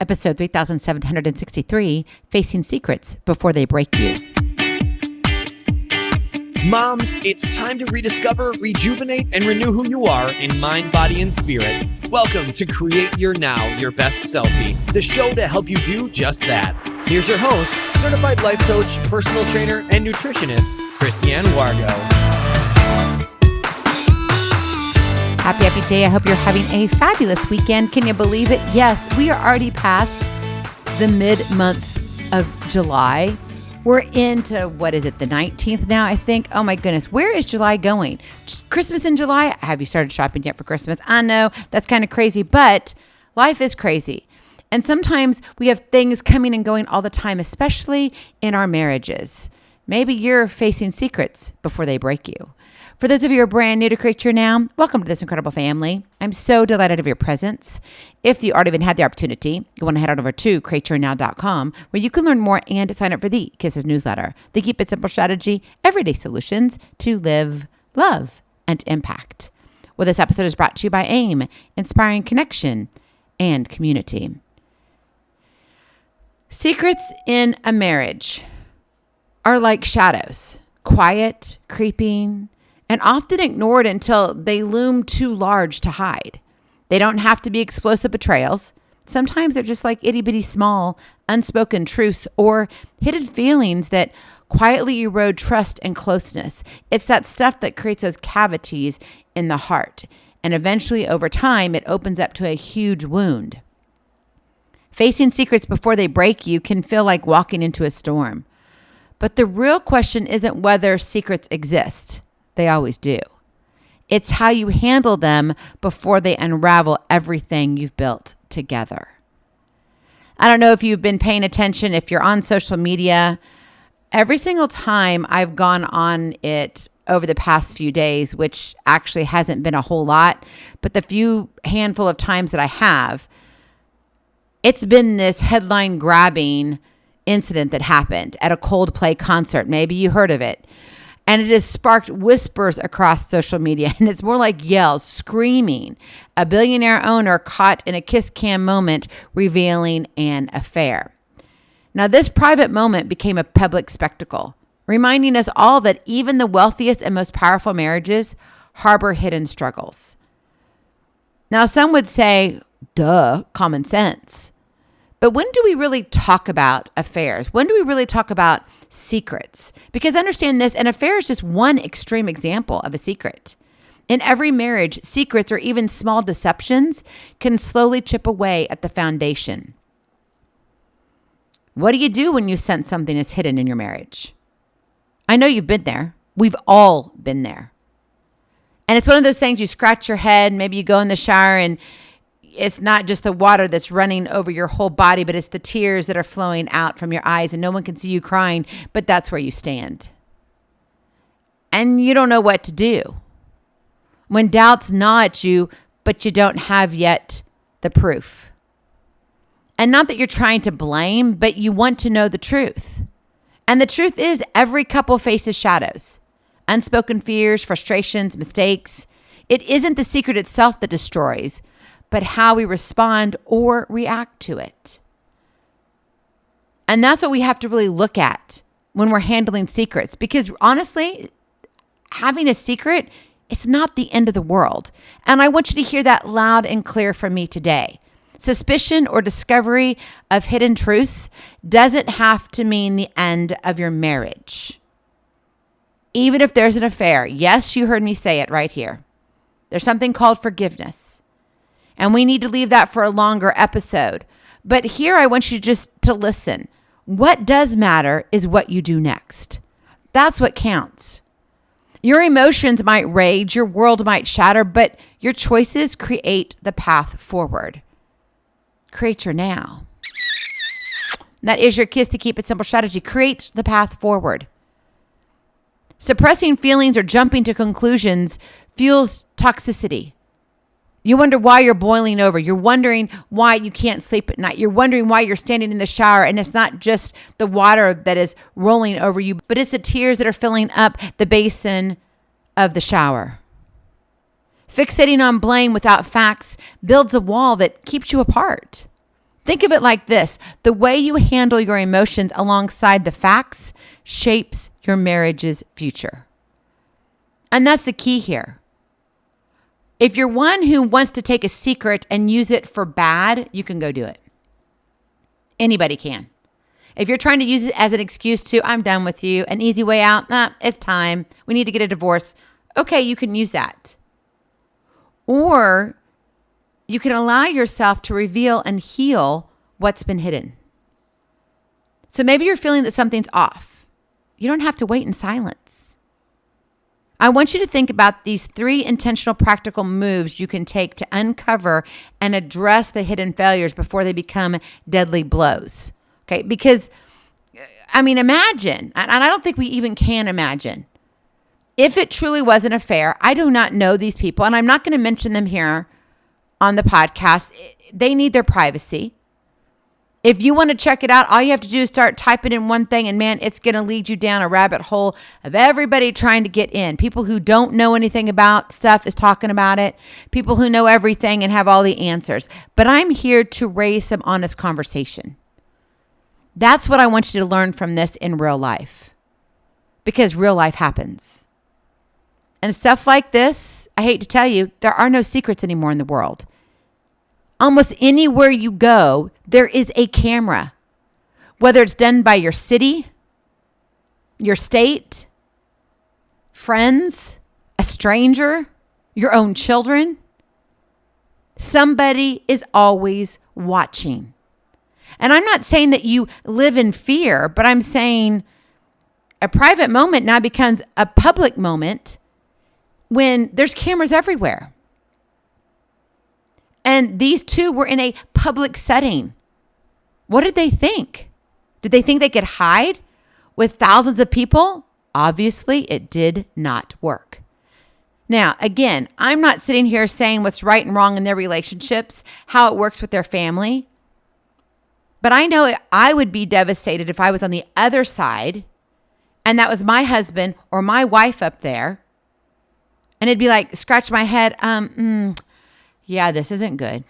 episode 3763, Facing Secrets Before They Break You. Moms, it's time to rediscover, rejuvenate, and renew who you are in mind, body, and spirit. Welcome to Create Your Now, Your Best Selfie, the show to help you do just that. Here's your host, certified life coach, personal trainer, and nutritionist, Christiane Wargo. Happy day. I hope you're having a fabulous weekend. Can you believe it? Yes, we are already past the mid-month of July. We're into, the 19th now, I think. Oh my goodness, where is July going? Christmas in July? Have you started shopping yet for Christmas? I know, that's kind of crazy, but life is crazy. And sometimes we have things coming and going all the time, especially in our marriages. Maybe you're facing secrets before they break you. For those of you who are brand new to Create Your Now, welcome to this incredible family. I'm so delighted of your presence. If you already even had the opportunity, you want to head on over to createyournow.com where you can learn more and sign up for the Kisses newsletter. The Keep It Simple strategy, everyday solutions to live, love, and impact. Well, this episode is brought to you by AIM, inspiring connection and community. Secrets in a marriage are like shadows, quiet, creeping, and often ignored until they loom too large to hide. They don't have to be explosive betrayals. Sometimes they're just like itty-bitty small, unspoken truths or hidden feelings that quietly erode trust and closeness. It's that stuff that creates those cavities in the heart. And eventually, over time, it opens up to a huge wound. Facing secrets before they break you can feel like walking into a storm. But the real question isn't whether secrets exist. They always do. It's how you handle them before they unravel everything you've built together. I don't know if you've been paying attention, if you're on social media. Every single time I've gone on it over the past few days, which actually hasn't been a whole lot, but the handful of times that I have, it's been this headline grabbing incident that happened at a Coldplay concert. Maybe you heard of it. And it has sparked whispers across social media, and it's more like yells, screaming. A billionaire owner caught in a kiss cam moment revealing an affair. Now, this private moment became a public spectacle, reminding us all that even the wealthiest and most powerful marriages harbor hidden struggles. Now, some would say, duh, common sense. But when do we really talk about affairs? When do we really talk about secrets? Because understand this, an affair is just one extreme example of a secret. In every marriage, secrets or even small deceptions can slowly chip away at the foundation. What do you do when you sense something is hidden in your marriage? I know you've been there. We've all been there. And it's one of those things you scratch your head, maybe you go in the shower and it's not just the water that's running over your whole body, but it's the tears that are flowing out from your eyes and no one can see you crying, but that's where you stand. And you don't know what to do. When doubts gnaw at you, but you don't have yet the proof. And not that you're trying to blame, but you want to know the truth. And the truth is every couple faces shadows, unspoken fears, frustrations, mistakes. It isn't the secret itself that destroys, but how we respond or react to it. And that's what we have to really look at when we're handling secrets. Because honestly, having a secret, it's not the end of the world. And I want you to hear that loud and clear from me today. Suspicion or discovery of hidden truths doesn't have to mean the end of your marriage. Even if there's an affair, yes, you heard me say it right here. There's something called forgiveness. And we need to leave that for a longer episode. But here I want you just to listen. What does matter is what you do next. That's what counts. Your emotions might rage, your world might shatter, but your choices create the path forward. Create your now. That is your Kiss to Keep It Simple strategy. Create the path forward. Suppressing feelings or jumping to conclusions fuels toxicity. You wonder why you're boiling over. You're wondering why you can't sleep at night. You're wondering why you're standing in the shower and it's not just the water that is rolling over you, but it's the tears that are filling up the basin of the shower. Fixating on blame without facts builds a wall that keeps you apart. Think of it like this. The way you handle your emotions alongside the facts shapes your marriage's future. And that's the key here. If you're one who wants to take a secret and use it for bad, you can go do it. Anybody can. If you're trying to use it as an excuse to, I'm done with you, an easy way out, it's time, we need to get a divorce, okay, you can use that. Or you can allow yourself to reveal and heal what's been hidden. So maybe you're feeling that something's off. You don't have to wait in silence. I want you to think about these 3 intentional practical moves you can take to uncover and address the hidden failures before they become deadly blows. Okay, because, imagine, and I don't think we even can imagine, if it truly was an affair. I do not know these people, and I'm not going to mention them here on the podcast. They need their privacy. If you want to check it out, all you have to do is start typing in one thing, and man, it's going to lead you down a rabbit hole of everybody trying to get in. People who don't know anything about stuff is talking about it. People who know everything and have all the answers. But I'm here to raise some honest conversation. That's what I want you to learn from this in real life, because real life happens. And stuff like this, I hate to tell you, there are no secrets anymore in the world. Almost anywhere you go, there is a camera, whether it's done by your city, your state, friends, a stranger, your own children. Somebody is always watching. And I'm not saying that you live in fear, but I'm saying a private moment now becomes a public moment when there's cameras everywhere. And these two were in a public setting. What did they think? Did they think they could hide with thousands of people? Obviously, it did not work. Now, again, I'm not sitting here saying what's right and wrong in their relationships, how it works with their family. But I know I would be devastated if I was on the other side and that was my husband or my wife up there. And it'd be like, scratch my head. Yeah, this isn't good.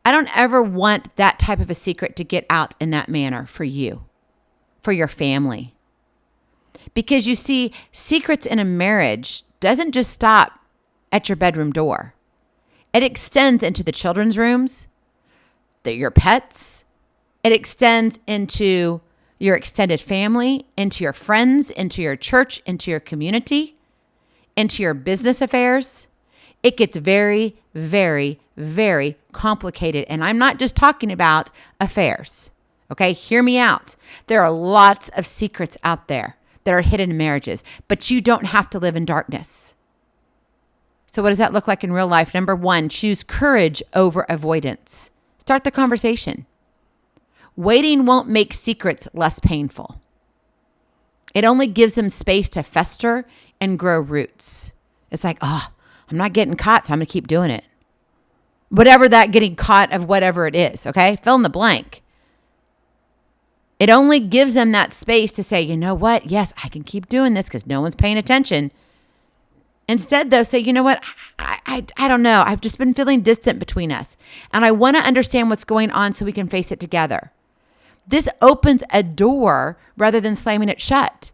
I don't ever want that type of a secret to get out in that manner for you, for your family. Because you see, secrets in a marriage doesn't just stop at your bedroom door. It extends into the children's rooms, your pets. It extends into your extended family, into your friends, into your church, into your community, into your business affairs. It gets very, very, very complicated. And I'm not just talking about affairs. Okay, hear me out. There are lots of secrets out there that are hidden in marriages, but you don't have to live in darkness. So what does that look like in real life? Number 1, choose courage over avoidance. Start the conversation. Waiting won't make secrets less painful. It only gives them space to fester and grow roots. It's like, I'm not getting caught, so I'm going to keep doing it. Whatever that getting caught of whatever it is, okay? Fill in the blank. It only gives them that space to say, you know what? Yes, I can keep doing this because no one's paying attention. Instead, though, say, you know what? I don't know. I've just been feeling distant between us. And I want to understand what's going on so we can face it together. This opens a door rather than slamming it shut.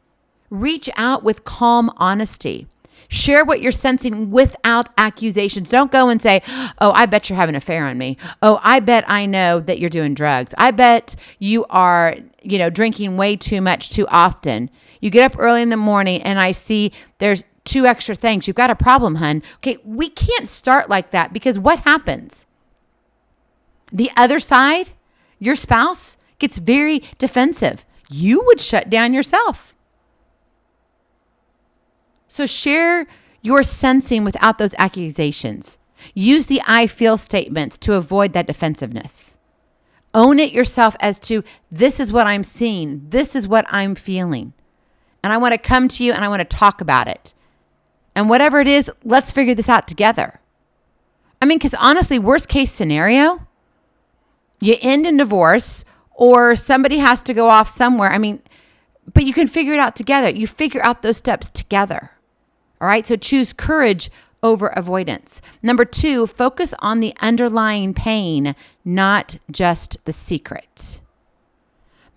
Reach out with calm honesty. Share what you're sensing without accusations. Don't go and say, oh, I bet you're having an affair on me. Oh, I bet I know that you're doing drugs. I bet you are, drinking way too much too often. You get up early in the morning and I see there's 2 extra things. You've got a problem, hun. Okay, we can't start like that because what happens? The other side, your spouse, gets very defensive. You would shut down yourself. So share your sensing without those accusations. Use the I feel statements to avoid that defensiveness. Own it yourself as to, this is what I'm seeing. This is what I'm feeling. And I want to come to you and I want to talk about it. And whatever it is, let's figure this out together. Because honestly, worst case scenario, you end in divorce or somebody has to go off somewhere. But you can figure it out together. You figure out those steps together. All right. So choose courage over avoidance. Number 2, focus on the underlying pain, not just the secret.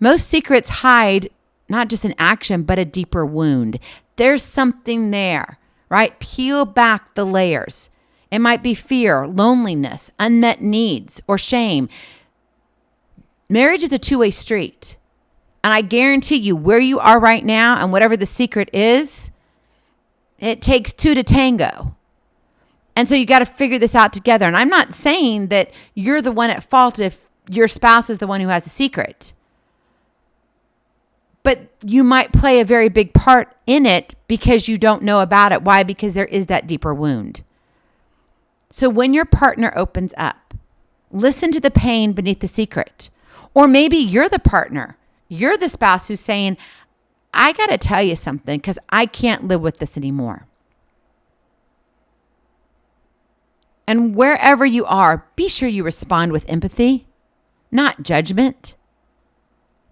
Most secrets hide not just an action, but a deeper wound. There's something there, right? Peel back the layers. It might be fear, loneliness, unmet needs, or shame. Marriage is a two-way street. And I guarantee you, where you are right now and whatever the secret is, it takes two to tango. And so you got to figure this out together. And I'm not saying that you're the one at fault if your spouse is the one who has a secret. But you might play a very big part in it because you don't know about it. Why? Because there is that deeper wound. So when your partner opens up, listen to the pain beneath the secret. Or maybe you're the partner. You're the spouse who's saying, I got to tell you something because I can't live with this anymore. And wherever you are, be sure you respond with empathy, not judgment.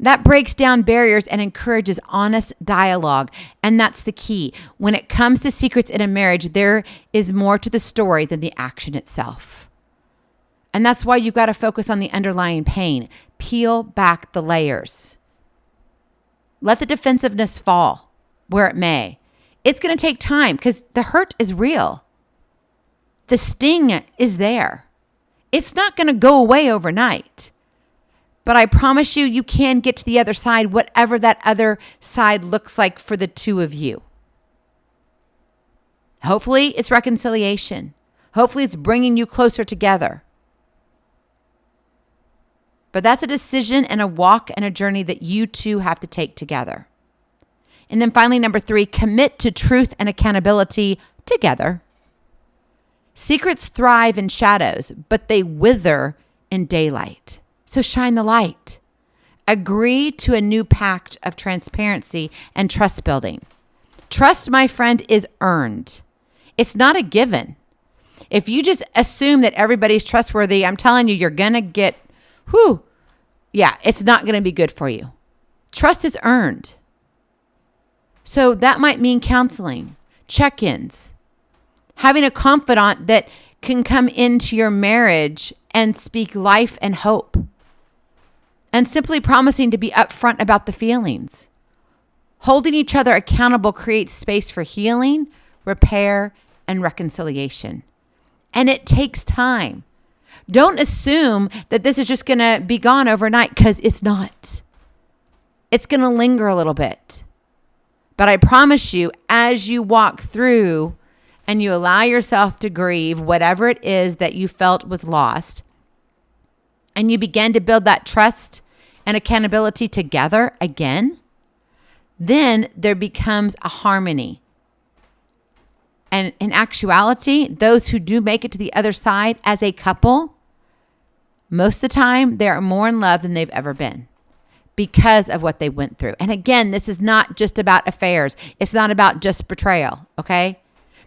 That breaks down barriers and encourages honest dialogue. And that's the key. When it comes to secrets in a marriage, there is more to the story than the action itself. And that's why you've got to focus on the underlying pain. Peel back the layers. Let the defensiveness fall where it may. It's going to take time because the hurt is real. The sting is there. It's not going to go away overnight. But I promise you, you can get to the other side, whatever that other side looks like for the two of you. Hopefully, it's reconciliation. Hopefully, it's bringing you closer together. But that's a decision and a walk and a journey that you two have to take together. And then finally, number 3, commit to truth and accountability together. Secrets thrive in shadows, but they wither in daylight. So shine the light. Agree to a new pact of transparency and trust building. Trust, my friend, is earned. It's not a given. If you just assume that everybody's trustworthy, I'm telling you, you're going to get, it's not going to be good for you. Trust is earned. So that might mean counseling, check-ins, having a confidant that can come into your marriage and speak life and hope. And simply promising to be upfront about the feelings. Holding each other accountable creates space for healing, repair, and reconciliation. And it takes time. Don't assume that this is just going to be gone overnight because it's not. It's going to linger a little bit. But I promise you, as you walk through and you allow yourself to grieve whatever it is that you felt was lost, and you begin to build that trust and accountability together again, then there becomes a harmony. And in actuality, those who do make it to the other side as a couple, most of the time, they are more in love than they've ever been because of what they went through. And again, this is not just about affairs. It's not about just betrayal, okay?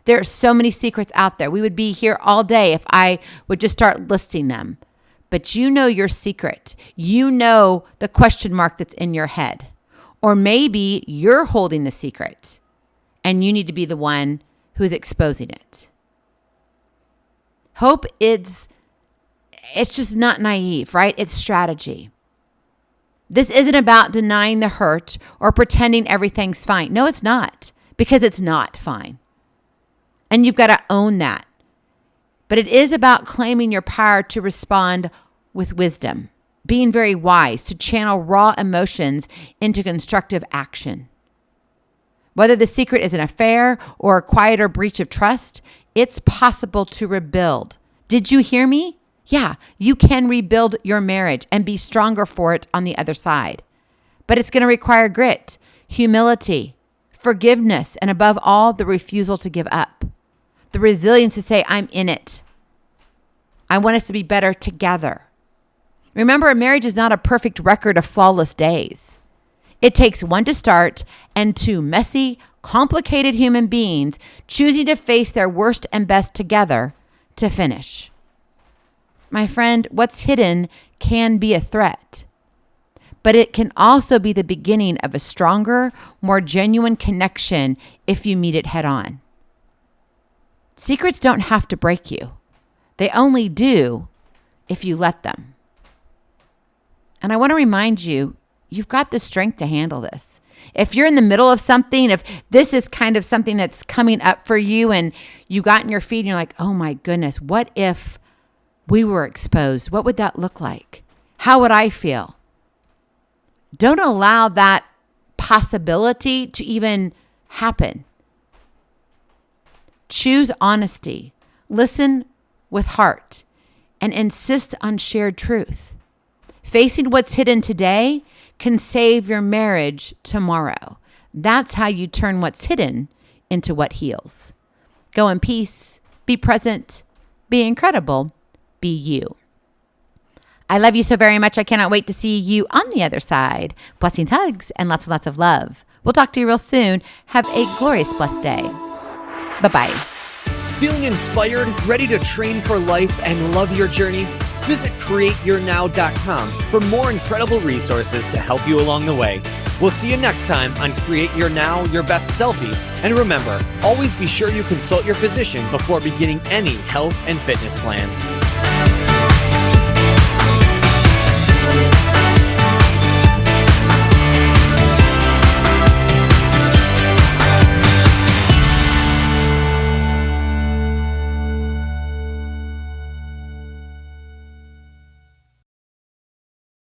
There are so many secrets out there. We would be here all day if I would just start listing them. But you know your secret. You know the question mark that's in your head. Or maybe you're holding the secret and you need to be the one who's exposing it. Hope it's just not naive, right? It's strategy. This isn't about denying the hurt or pretending everything's fine. No, it's not, because it's not fine. And you've got to own that. But it is about claiming your power to respond with wisdom, being very wise, to channel raw emotions into constructive action. Whether the secret is an affair or a quieter breach of trust, it's possible to rebuild. Did you hear me? Yeah, you can rebuild your marriage and be stronger for it on the other side. But it's going to require grit, humility, forgiveness, and above all, the refusal to give up. The resilience to say, I'm in it. I want us to be better together. Remember, a marriage is not a perfect record of flawless days. It takes 1 to start and 2 messy, complicated human beings choosing to face their worst and best together to finish. My friend, what's hidden can be a threat, but it can also be the beginning of a stronger, more genuine connection if you meet it head on. Secrets don't have to break you. They only do if you let them. And I want to remind you, you've got the strength to handle this. If you're in the middle of something, if this is kind of something that's coming up for you and you got in your feet and you're like, oh my goodness, what if we were exposed? What would that look like? How would I feel? Don't allow that possibility to even happen. Choose honesty. Listen with heart and insist on shared truth. Facing what's hidden today can save your marriage tomorrow. That's how you turn what's hidden into what heals. Go in peace, be present, be incredible, be you. I love you so very much. I cannot wait to see you on the other side. Blessings, hugs, and lots and lots of love. We'll talk to you real soon. Have a glorious, blessed day. Bye-bye. Feeling inspired, ready to train for life and love your journey? Visit createyournow.com for more incredible resources to help you along the way. We'll see you next time on Create Your Now, Your Best Selfie. And remember, always be sure you consult your physician before beginning any health and fitness plan.